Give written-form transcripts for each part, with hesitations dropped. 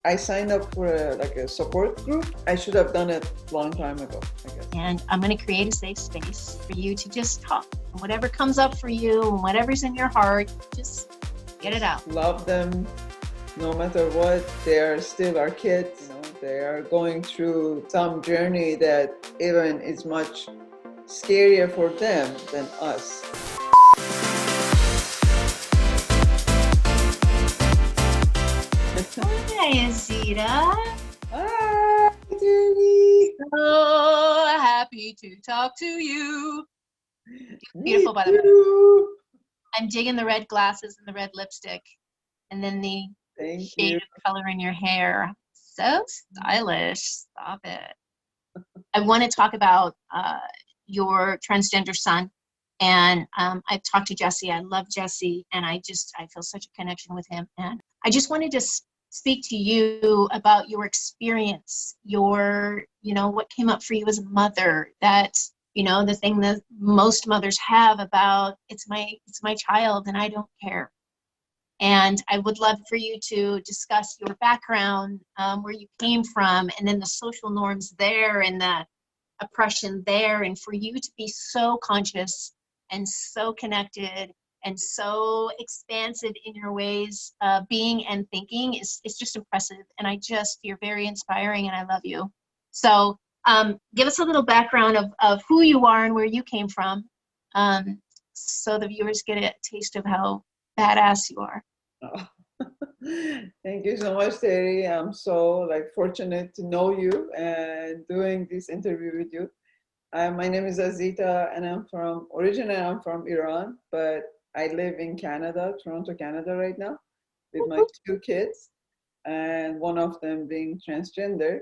I signed up for a support group. I should have done it a long time ago, I guess. And I'm going to create a safe space for you to just talk. Whatever comes up for you, whatever's in your heart, just get it out. Love them no matter what. They are still our kids. They are going through some journey that even is much scarier for them than us. Hi, Azita. Hi, Terri. So happy to talk to you. Beautiful, by the way. I'm digging the red glasses and the red lipstick, and then the shade of color in your hair. So stylish. Stop it. I want to talk about your transgender son. And I've talked to Jesse. I love Jesse, and I feel such a connection with him. And I just wanted to speak to you about your experience, what came up for you as a mother, that, the thing that most mothers have about it's my child and I don't care. And I would love for you to discuss your background, where you came from, and then the social norms there and the oppression there, and for you to be so conscious and so connected and so expansive in your ways of being and thinking is just impressive. And you're very inspiring, and I love you. So give us a little background of who you are and where you came from, so the viewers get a taste of how badass you are. Oh. Thank you so much, Terri. I'm so fortunate to know you and doing this interview with you. My name is Azita, and originally I'm from Iran, but I live in Canada, Toronto, Canada right now, with my 2 kids, and one of them being transgender.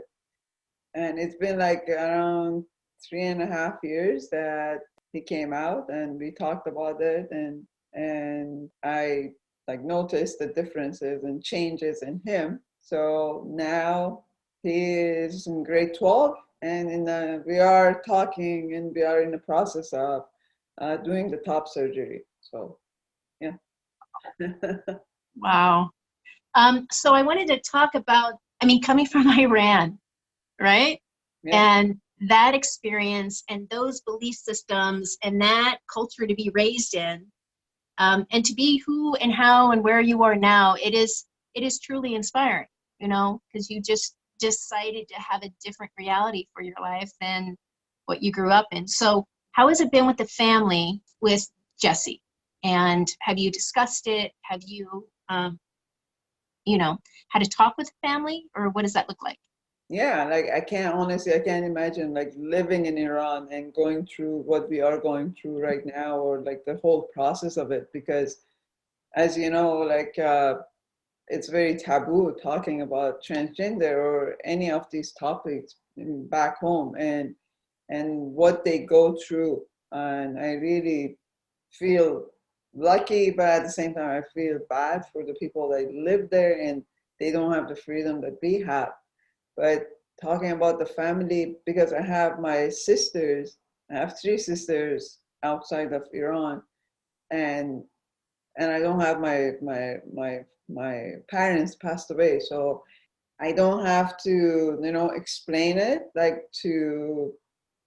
And it's been around 3.5 years that he came out, and we talked about it, and I noticed the differences and changes in him. So now he is in grade 12, and we are talking, and we are in the process of doing the top surgery. So, yeah. Wow. So I wanted to talk about, coming from Iran, right? Yeah. And that experience and those belief systems and that culture to be raised in, and to be who and how and where you are now, it is truly inspiring, because you just decided to have a different reality for your life than what you grew up in. So how has it been with the family, with Jesse? And have you discussed it? Have you, had a talk with the family, or what does that look like? Yeah, I can't imagine living in Iran and going through what we are going through right now, or the whole process of it, because as you know, it's very taboo talking about transgender or any of these topics back home, and what they go through. And I really feel lucky, but at the same time I feel bad for the people that live there and they don't have the freedom that we have. But talking about the family, because I have my sisters, I have 3 sisters outside of Iran, and I don't have my parents passed away, so I don't have to explain it to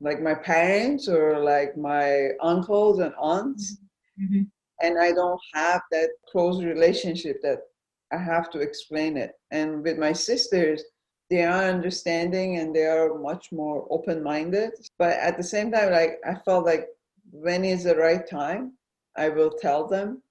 my parents or my uncles and aunts. Mm-hmm. And I don't have that close relationship that I have to explain it. And with my sisters, they are understanding and they are much more open-minded. But at the same time, I felt when is the right time, I will tell them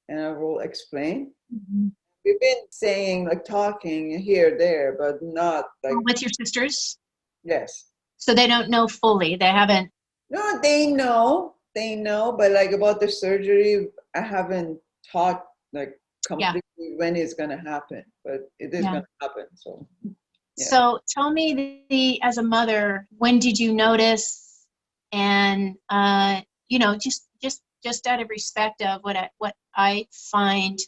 and I will explain. Mm-hmm. We've been saying, talking here, there, but not with your sisters? Yes. So they don't know fully. They haven't. No, they know, but about the surgery, I haven't talked completely when it's gonna happen, but it is gonna happen. So. Yeah. So tell me, as a mother, when did you notice? And just out of respect of what I find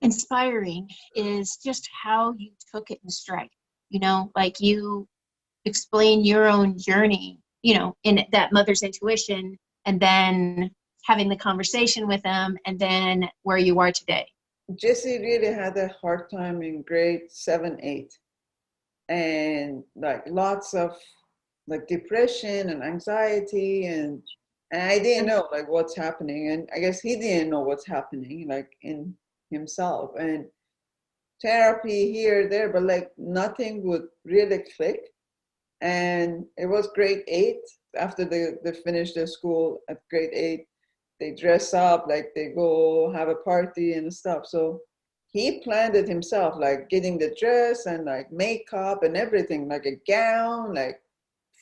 inspiring is just how you took it in stride. You explain your own journey, in that mother's intuition, and then having the conversation with them, and then where you are today. Jesse really had a hard time in grade 7, 8, and like lots of like depression and anxiety, and I didn't know like what's happening, and I guess he didn't know what's happening like in himself, and therapy here there, but like nothing would really click. And it was grade 8, after they finished their school at grade 8, they dress up, like they go have a party and stuff. So he planned it himself, like getting the dress and like makeup and everything, like a gown, like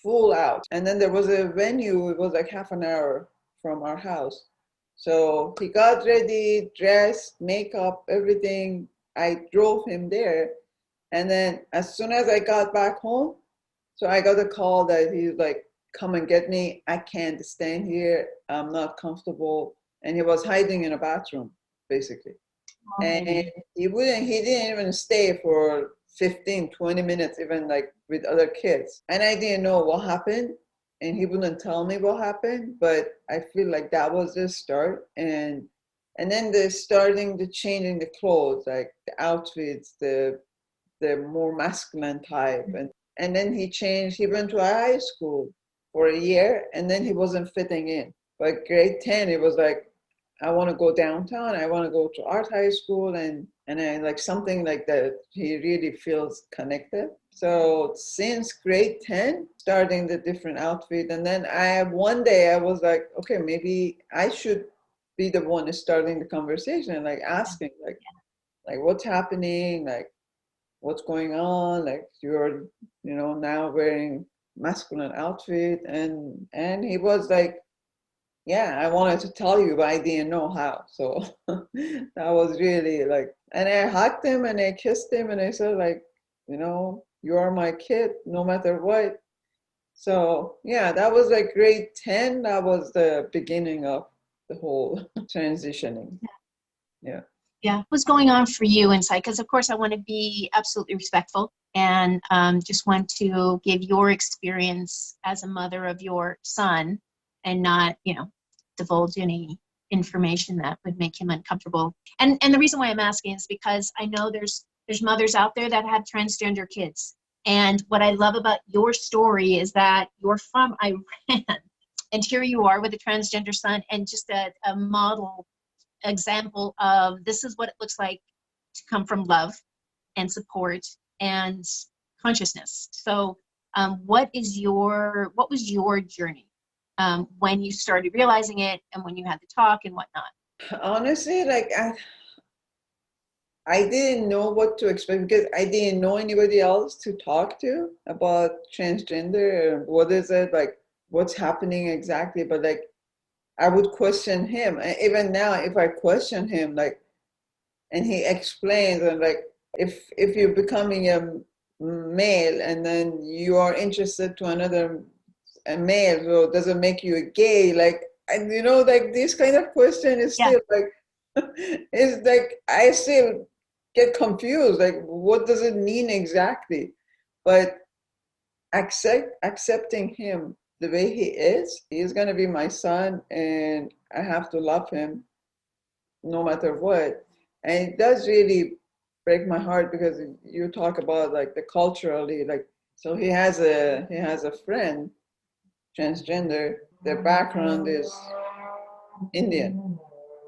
full out. And then there was a venue, it was like half an hour from our house. So he got ready, dressed, makeup, everything. I drove him there. And then as soon as I got back home, so I got a call that he's like, come and get me. I can't stand here. I'm not comfortable. And he was hiding in a bathroom, basically. And he didn't even stay for 15, 20 minutes, even like with other kids. And I didn't know what happened. And he wouldn't tell me what happened, but I feel like that was the start. And then the starting the changing the clothes, like the outfits, the more masculine type. And then he went to a high school for a year, and then he wasn't fitting in. But grade 10, it was like, I want to go downtown, I want to go to art high school, and I like something like that. He really feels connected. So since grade 10, starting the different outfit, and then one day I was like, okay, maybe I should be the one starting the conversation, like asking, like what's happening, like what's going on, like you're now wearing masculine outfit, and he was like, yeah, I wanted to tell you but I didn't know how. So that was really like, and I hugged him and I kissed him and I said like, you are my kid no matter what. So yeah, that was like grade 10. That was the beginning of the whole transitioning. Yeah. Yeah, what's going on for you inside? Because of course I want to be absolutely respectful and just want to give your experience as a mother of your son and not, divulge any information that would make him uncomfortable. And the reason why I'm asking is because I know there's mothers out there that have transgender kids. And what I love about your story is that you're from Iran and here you are with a transgender son and just a model example of this is what it looks like to come from love and support and consciousness. So what was your journey when you started realizing it and when you had the talk and whatnot? Honestly, like I didn't know what to expect because I didn't know anybody else to talk to about transgender and what is it, like what's happening exactly. But like I would question him. And even now, if I question him, like, and he explains, and like, if you're becoming a male and then you are interested to another a male, so does it make you a gay? Like, and like this kind of question is still like, it's like I still get confused. Like, what does it mean exactly? But accepting him the way he's gonna be my son, and I have to love him no matter what. And it does really break my heart because you talk about like the culturally, like, so he has a friend, transgender. Their background is Indian,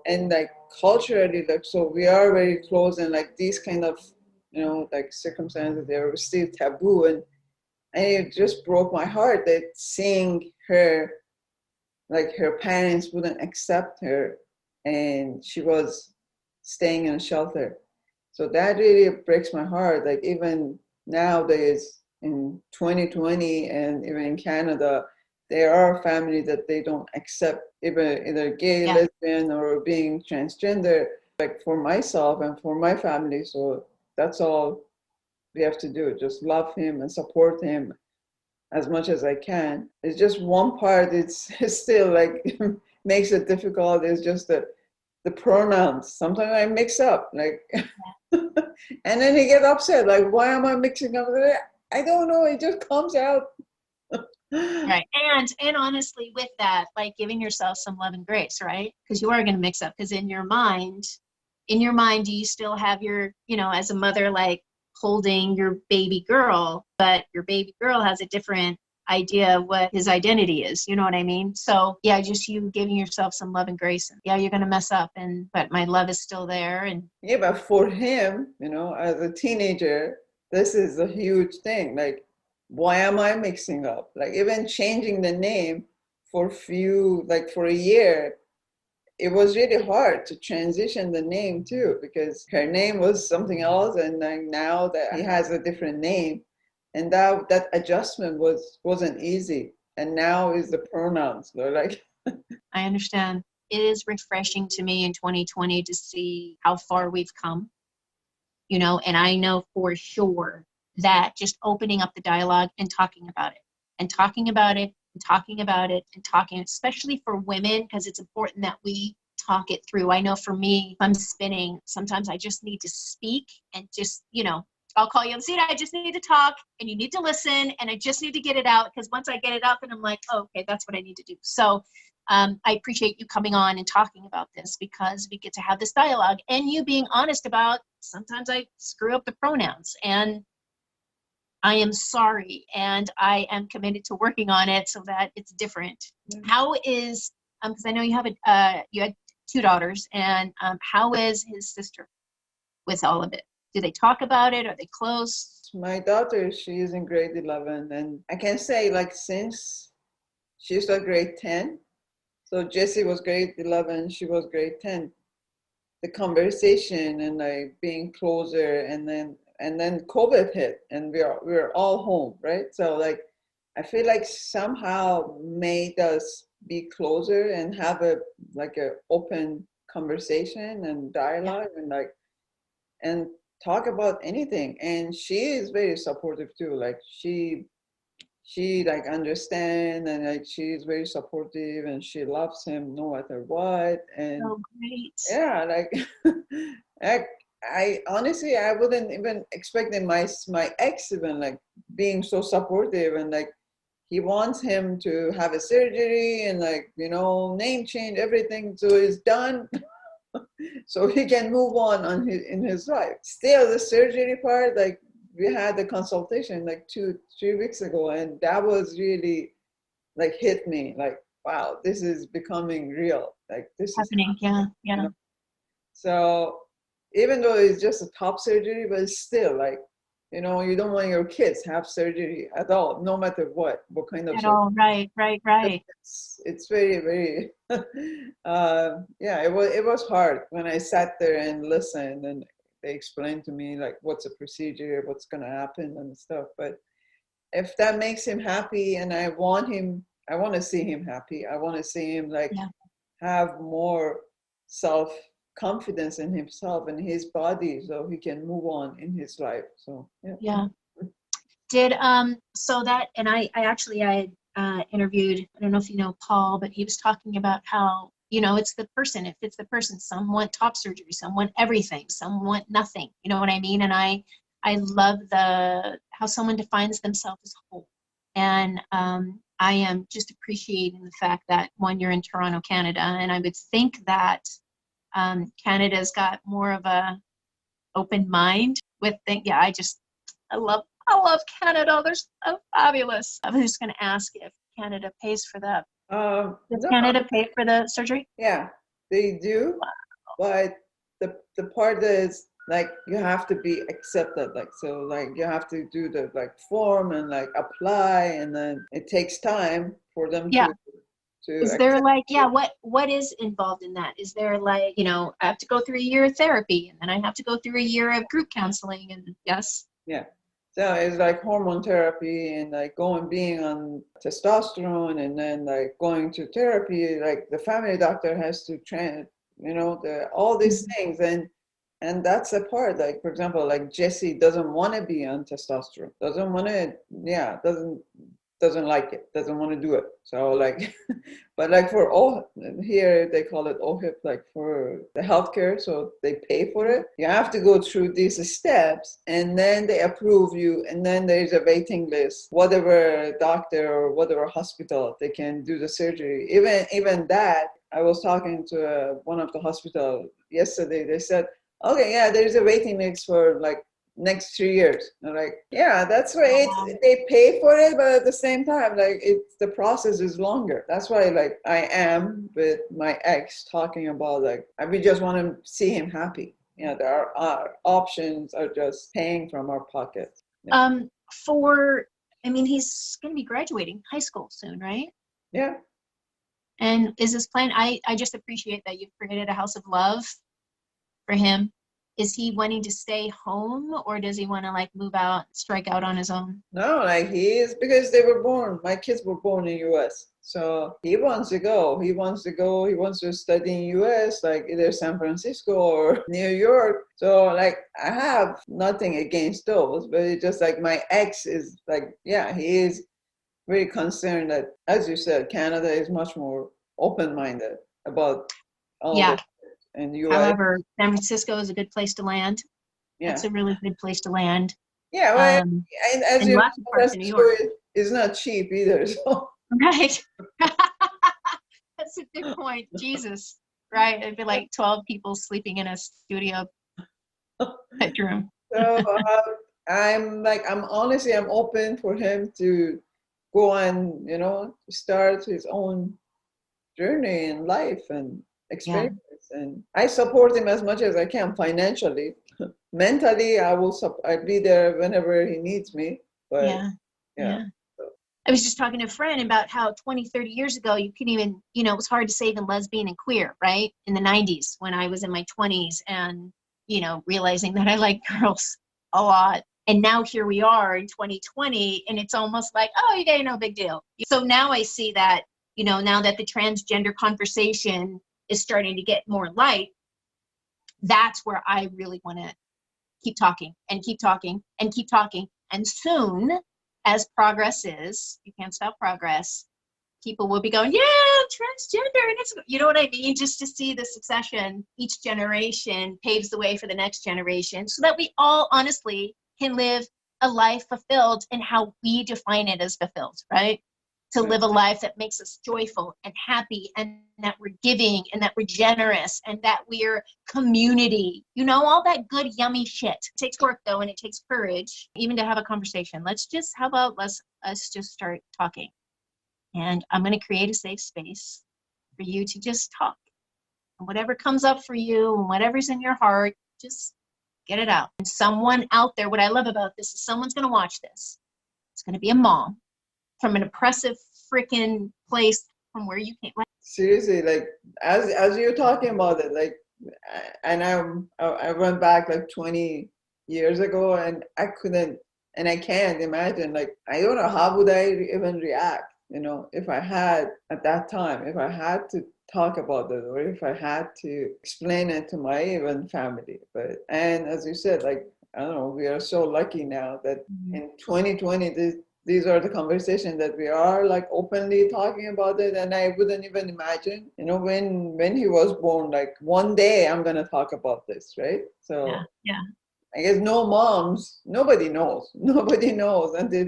and like culturally, like, so we are very close, and like these kind of like circumstances, they were still taboo, and it just broke my heart that seeing her, like her parents wouldn't accept her, and she was staying in a shelter. So that really breaks my heart. Like even nowadays in 2020 and even in Canada, there are families that they don't accept even either gay, lesbian, or being transgender, like for myself and for my family. So that's all we have to do, just love him and support him as much as I can. It's just one part, it's still like makes it difficult, is just the pronouns. Sometimes I mix up, like, and then he get upset, like, why am I mixing up? I don't know, it just comes out. Right. And honestly, with that, like giving yourself some love and grace, right? Because you are going to mix up, because in your mind, in your mind, do you still have your, as a mother, like holding your baby girl, but your baby girl has a different idea of what his identity is, you know what I mean? So yeah, just you giving yourself some love and grace, and yeah, you're gonna mess up, but my love is still there. And yeah, but for him, as a teenager, this is a huge thing. Like, why am I mixing up? Like, even changing the name for a year, it was really hard to transition the name too, because her name was something else, and like now that he has a different name, and that adjustment wasn't easy. And now is the pronouns. They're like, I understand. It is refreshing to me in 2020 to see how far we've come, and I know for sure that just opening up the dialogue and talking about it and talking about it and talking about it and talking, especially for women, because it's important that we talk it through. I know for me, if I'm spinning, sometimes I just need to speak and just, I'll call you, Azita, I just need to talk and you need to listen and I just need to get it out, because once I get it out, then I'm like, oh, okay, that's what I need to do. So I appreciate you coming on and talking about this, because we get to have this dialogue and you being honest about sometimes I screw up the pronouns and I am sorry and I am committed to working on it so that it's different. Mm-hmm. How is, because I know you have you had 2 daughters, and how is his sister with all of it? Do they talk about it? Are they close? My daughter, she is in grade 11, and I can say, like, since she's like grade 10, so Jessie was grade 11, she was grade 10. The conversation and like being closer, and then COVID hit, and we're all home, right? So like, I feel like somehow made us be closer and have a open conversation and dialogue, and talk about anything. And she is very supportive too. Like she like understand, and like she's very supportive, and she loves him no matter what. And oh, great. yeah, like I honestly, I wouldn't even expect in my ex even like being so supportive, and like he wants him to have a surgery and like name change, everything, so it's done. So he can move on in his life. Still, the surgery part, like we had the consultation like 2-3 weeks ago, and that was really like hit me like, wow, this is becoming real. Like this happening. is happening, Yeah. So even though it's just a top surgery, but it's still like, you don't want your kids have surgery at all, no matter what kind of At surgery. all. Right. It's very, very, yeah, it was hard when I sat there and listened, and they explained to me like what's a procedure, what's going to happen and stuff. But if that makes him happy, and I want to see him happy. I want to see him like have more self-confidence in himself and his body, so he can move on in his life. So yeah. Did so that, and I actually I interviewed, I don't know if you know Paul, but he was talking about how it's the person. If it's the person, some want top surgery, some want everything, some want nothing. You know what I mean? And I love how someone defines themselves as whole. And I am just appreciating the fact that, one, you're in Toronto, Canada, and I would think that Canada's got more of a open mind with things. Yeah, I love Canada. They're so fabulous. I was just going to ask if Canada pays for that. Does Canada pay for the surgery? Yeah, they do. Wow. But the part is like you have to be accepted. Like, so like you have to do the like form and like apply, and then it takes time for them to is there like, what is involved in that? Is there like, I have to go through a year of therapy, and then I have to go through a year of group counseling, and yes? Yeah. So it's like hormone therapy, and like being on testosterone, and then like going to therapy, like the family doctor has to train, all these things. And that's a part, like, for example, like Jessie doesn't want to be on testosterone, doesn't doesn't like it, doesn't want to do it. So like, but like for all here, they call it OHIP, like for the healthcare. So they pay for it. You have to go through these steps and then they approve you. And then there's a waiting list, whatever doctor or whatever hospital they can do the surgery. Even that, I was talking to one of the hospital yesterday. They said, okay, yeah, there's a waiting list for like next 3 years. I'm like, yeah, that's right. They pay for it, but at the same time, like it's the process is longer. That's why like I am with my ex talking about like we just want to see him happy. You know, our options are just paying from our pockets. Yeah. I mean, he's going to be graduating high school soon, right? Yeah. And is his plan, I just appreciate that you've created a house of love for him. Is he wanting to stay home, or does he want to like move out, strike out on his own? No, like he is, because they were born, my kids were born in US. So he wants to go. He wants to study in US, like either San Francisco or New York. So like I have nothing against those, but it's just like my ex is like, yeah, he is very concerned that, as you said, Canada is much more open-minded about all this. And US. However, San Francisco is a good place to land. Yeah. That's a really good place to land. Yeah, well, and as you know, San Francisco is not cheap either. So. Right. That's a good point. Jesus. Right. It'd be like 12 people sleeping in a studio bedroom. So I'm open for him to go and, you know, start his own journey in life and experience. Yeah. And I support him as much as I can financially. Mentally, I'd be there whenever he needs me. But yeah. I was just talking to a friend about how 20, 30 years ago, you couldn't even, you know, it was hard to say even lesbian and queer, right? In the 90s when I was in my 20s and, you know, realizing that I like girls a lot. And now here we are in 2020 and it's almost like, oh, you gay, no big deal. So now I see that, you know, now that the transgender conversation is starting to get more light, that's where I really want to keep talking and keep talking and keep talking. And soon, as progress is, you can't stop progress, people will be going, yeah, transgender. And it's, you know what I mean? Just to see the succession, each generation paves the way for the next generation so that we all honestly can live a life fulfilled in how we define it as fulfilled, right? To live a life that makes us joyful and happy and that we're giving and that we're generous and that we're community. You know, all that good, yummy shit. It takes work though, and it takes courage even to have a conversation. Let's just start talking. And I'm going to create a safe space for you to just talk. And whatever comes up for you and whatever's in your heart, just get it out. And someone out there, what I love about this is someone's going to watch this. It's going to be a mom from an oppressive freaking place from where you came. Seriously, like as you're talking about it, like, and I went back like 20 years ago, and I couldn't, and I can't imagine. Like, I don't know how would I even react, you know, if I had at that time, if I had to talk about it, or if I had to explain it to my even family. But and as you said, like, I don't know, we are so lucky now that in 2020 these are the conversations that we are like openly talking about it. And I wouldn't even imagine, you know, when he was born, like one day I'm going to talk about this, right? So yeah. I guess nobody knows until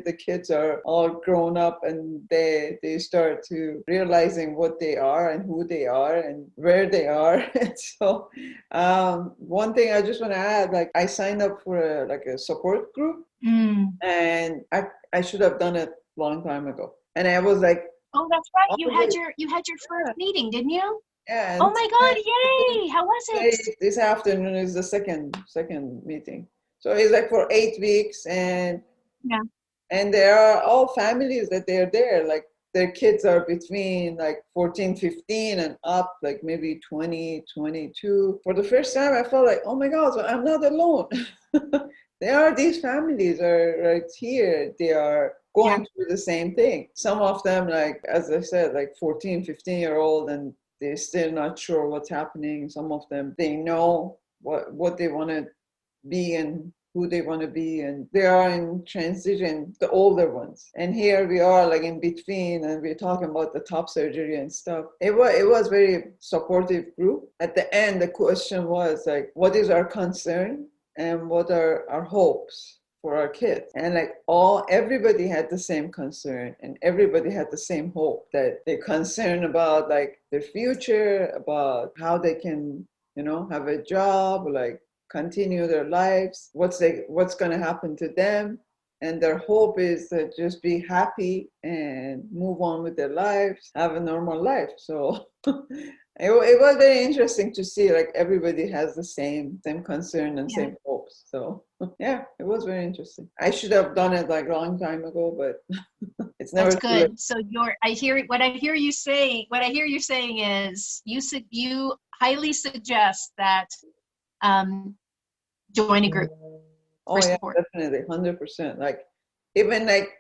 the kids are all grown up and they start to realizing what they are and who they are and where they are. And so one thing I just want to add, like I signed up for a support group, and I should have done it a long time ago. And I was like, oh, that's right. You had your first meeting, didn't you? Yeah. Oh my God! Yay! How was it? This afternoon is the second meeting. So it's like for 8 weeks, and there are all families that they're there. Like their kids are between like 14, 15 and up, like maybe 20, 22. For the first time, I felt like, oh my God, so I'm not alone. These families are right here. They are going through the same thing. Some of them, like, as I said, like 14, 15-year-old, and they're still not sure what's happening. Some of them, they know what they want to be and who they want to be, and they are in transition, the older ones. And here we are like in between, and we're talking about the top surgery and stuff. It was very supportive group. At the end, the question was like, what is our concern and what are our hopes for our kids? And like everybody had the same concern, and everybody had the same hope, that they're concerned about like their future, about how they can, have a job, like continue their lives, what's going to happen to them. And their hope is to just be happy and move on with their lives, have a normal life. So it was very interesting to see like everybody has the same concern and same hopes. So yeah, it was very interesting. I should have done it like a long time ago, but it's never. That's good. So what I hear you saying is you highly suggest that join a group. Oh yeah, definitely, 100%. Like even like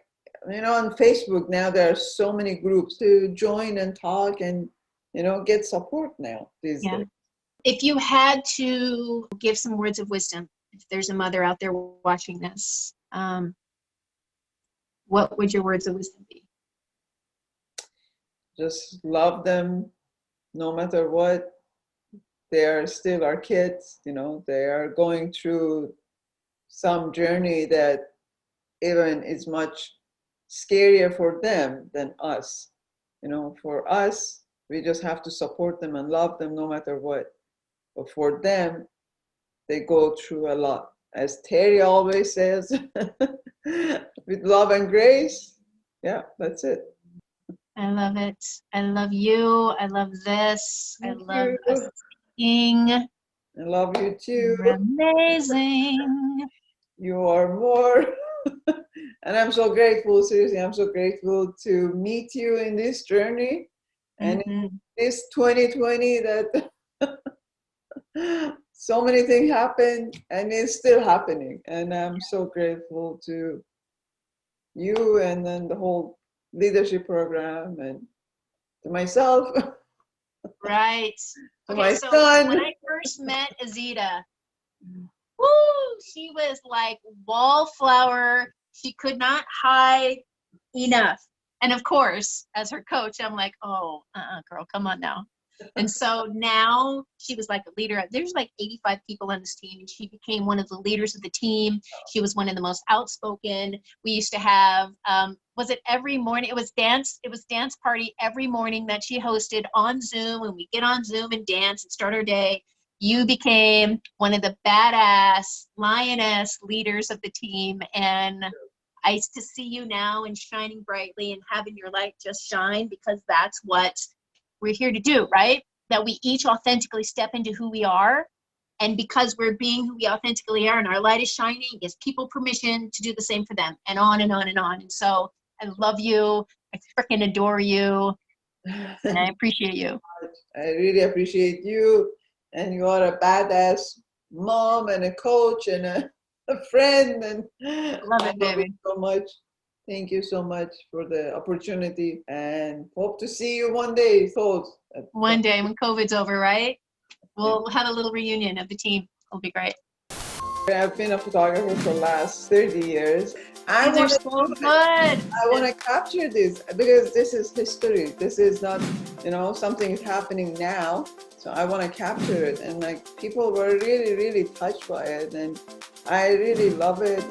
on Facebook now, there are so many groups to join and talk and get support now these days. If you had to give some words of wisdom, if there's a mother out there watching this, what would your words of wisdom be? Just love them no matter what. They are still our kids, they are going through some journey that even is much scarier for them than us. For us, we just have to support them and love them no matter what. But for them, they go through a lot. As Terri always says, with love and grace. Yeah, that's it. I love it. I love you. I love this. I love us speaking. I love you too. You're amazing. You are more. And I'm so grateful, seriously, I'm so grateful to meet you in this journey. And in this 2020 that so many things happened and it's still happening. And I'm so grateful to you and then the whole leadership program and to myself. Right. To my son. When I first met Azita, she was like wallflower. She could not hide enough. And of course, as her coach, I'm like, girl, come on now. And so now she was like a leader. There's like 85 people on this team, and she became one of the leaders of the team. She was one of the most outspoken. We used to have, was it every morning? It was dance party every morning that she hosted on Zoom, and we get on Zoom and dance and start our day. You became one of the badass lioness leaders of the team, and I used to see you now and shining brightly and having your light just shine, because that's what we're here to do, right? That we each authentically step into who we are, and because we're being who we authentically are and our light is shining, it gives people permission to do the same for them, and on and on and on. And so I love you. I freaking adore you, and I appreciate you. I really appreciate you, and you are a badass mom and a coach and a friend, and love it, baby. So much. Thank you so much for the opportunity, and hope to see you one day. One day when COVID's over, right? We'll have a little reunion of the team. It'll be great. I've been a photographer for the last 30 years. I want to capture this because this is history. This is not, something is happening now. So I want to capture it. And like people were really, really touched by it. And I really love it.